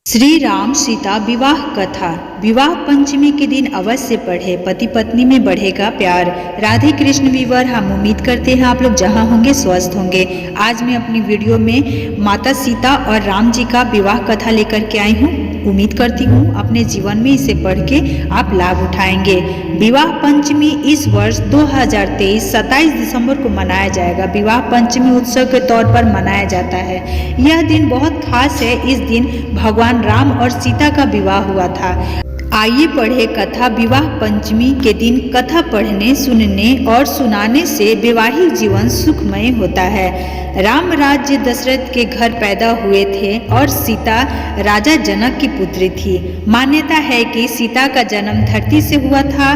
श्री राम सीता विवाह कथा। विवाह पंचमी के दिन अवश्य पढ़े, पति पत्नी में बढ़ेगा प्यार। राधे कृष्ण व्यूअर, हम उम्मीद करते हैं आप लोग जहां होंगे स्वस्थ होंगे। आज मैं अपनी वीडियो में माता सीता और राम जी का विवाह कथा लेकर के आई हूं। उम्मीद करती हूँ अपने जीवन में इसे पढ़ के आप लाभ उठाएंगे। विवाह पंचमी इस वर्ष 2023 27 दिसंबर को मनाया जाएगा। विवाह पंचमी उत्सव के तौर पर मनाया जाता है। यह दिन बहुत खास है। इस दिन भगवान राम और सीता का विवाह हुआ था। आइए पढ़े कथा। विवाह पंचमी के दिन कथा पढ़ने, सुनने और सुनाने से वैवाहिक जीवन सुखमय होता है। राम राज्य दशरथ के घर पैदा हुए थे और सीता राजा जनक की पुत्री थी। मान्यता है कि सीता का जन्म धरती से हुआ था।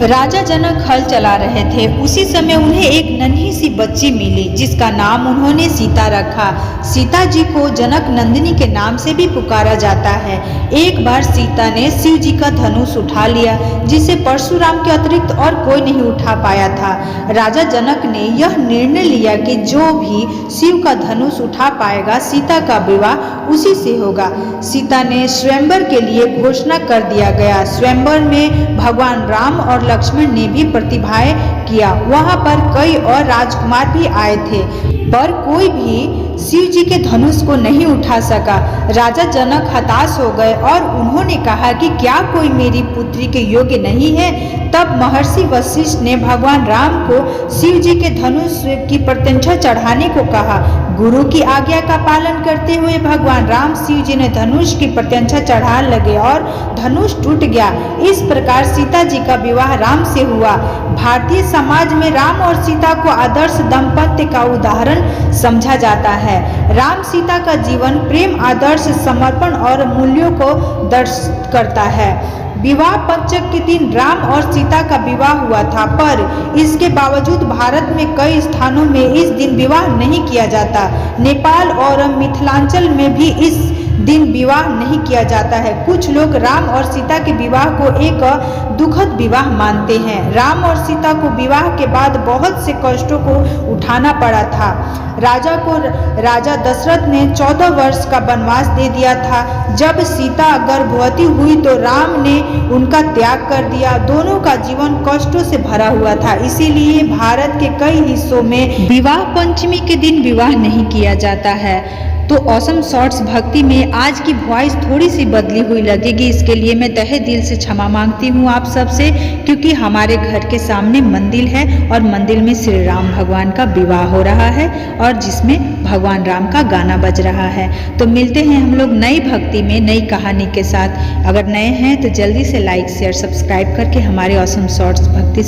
राजा जनक हल चला रहे थे। उसी समय उन्हें एक नन्ही सी बच्ची मिली जिसका नाम उन्होंने सीता रखा। सीता जी को जनक नंदिनी के नाम से भी पुकारा जाता है। एक बार सीता ने शिव जी का धनुष उठा लिया जिसे परशुराम के अतिरिक्त और कोई नहीं उठा पाया था। राजा जनक ने यह निर्णय लिया कि जो भी शिव का धनुष उठा पाएगा सीता का विवाह उसी से होगा। सीता ने स्वयंवर के लिए घोषणा कर दिया गया। स्वयंवर में भगवान राम और लक्ष्मण ने भी प्रतिभाएं किया। वहां पर कई और राजकुमार भी आए थे, पर कोई भी शिव जी के धनुष को नहीं उठा सका। राजा जनक हताश हो गए और उन्होंने कहा कि क्या कोई मेरी पुत्री के योग्य नहीं है। तब महर्षि वशिष्ठ ने भगवान राम को शिव जी के धनुष की प्रत्यंछा चढ़ाने को कहा। गुरु की आज्ञा का पालन करते हुए भगवान राम शिव जी ने धनुष की प्रत्यंछा चढ़ा लगे और धनुष टूट गया। इस प्रकार सीता जी का विवाह राम से हुआ। भारतीय समाज में राम और सीता को आदर्श दाम्पत्य का उदाहरण समझा जाता है। राम सीता का जीवन प्रेम, आदर्श, समर्पण और मूल्यों को दर्शित करता है। विवाह पंचक के दिन राम और सीता का विवाह हुआ था, पर इसके बावजूद भारत में कई स्थानों में इस दिन विवाह नहीं किया जाता। नेपाल और मिथिलांचल में भी इस दिन विवाह नहीं किया जाता है। कुछ लोग राम और सीता के विवाह को एक दुखद विवाह मानते हैं। राम और सीता को विवाह के बाद बहुत से कष्टों को उठाना पड़ा था। राजा दशरथ ने 14 वर्ष का वनवास दे दिया था। जब सीता गर्भवती हुई तो राम ने उनका त्याग कर दिया। दोनों का जीवन कष्टों से भरा हुआ था। इसीलिए भारत के कई हिस्सों में विवाह पंचमी के दिन विवाह नहीं किया जाता है। तो ऑसम शॉर्ट्स भक्ति में आज की वॉइस थोड़ी सी बदली हुई लगेगी। इसके लिए मैं तहे दिल से क्षमा मांगती हूँ आप सबसे, क्योंकि हमारे घर के सामने मंदिर है और मंदिर में श्री राम भगवान का विवाह हो रहा है और जिसमें भगवान राम का गाना बज रहा है। तो मिलते हैं हम लोग नई भक्ति में, नई कहानी के साथ। अगर नए हैं तो जल्दी से लाइक, शेयर, सब्सक्राइब करके हमारे ऑसम शॉर्ट्स भक्ति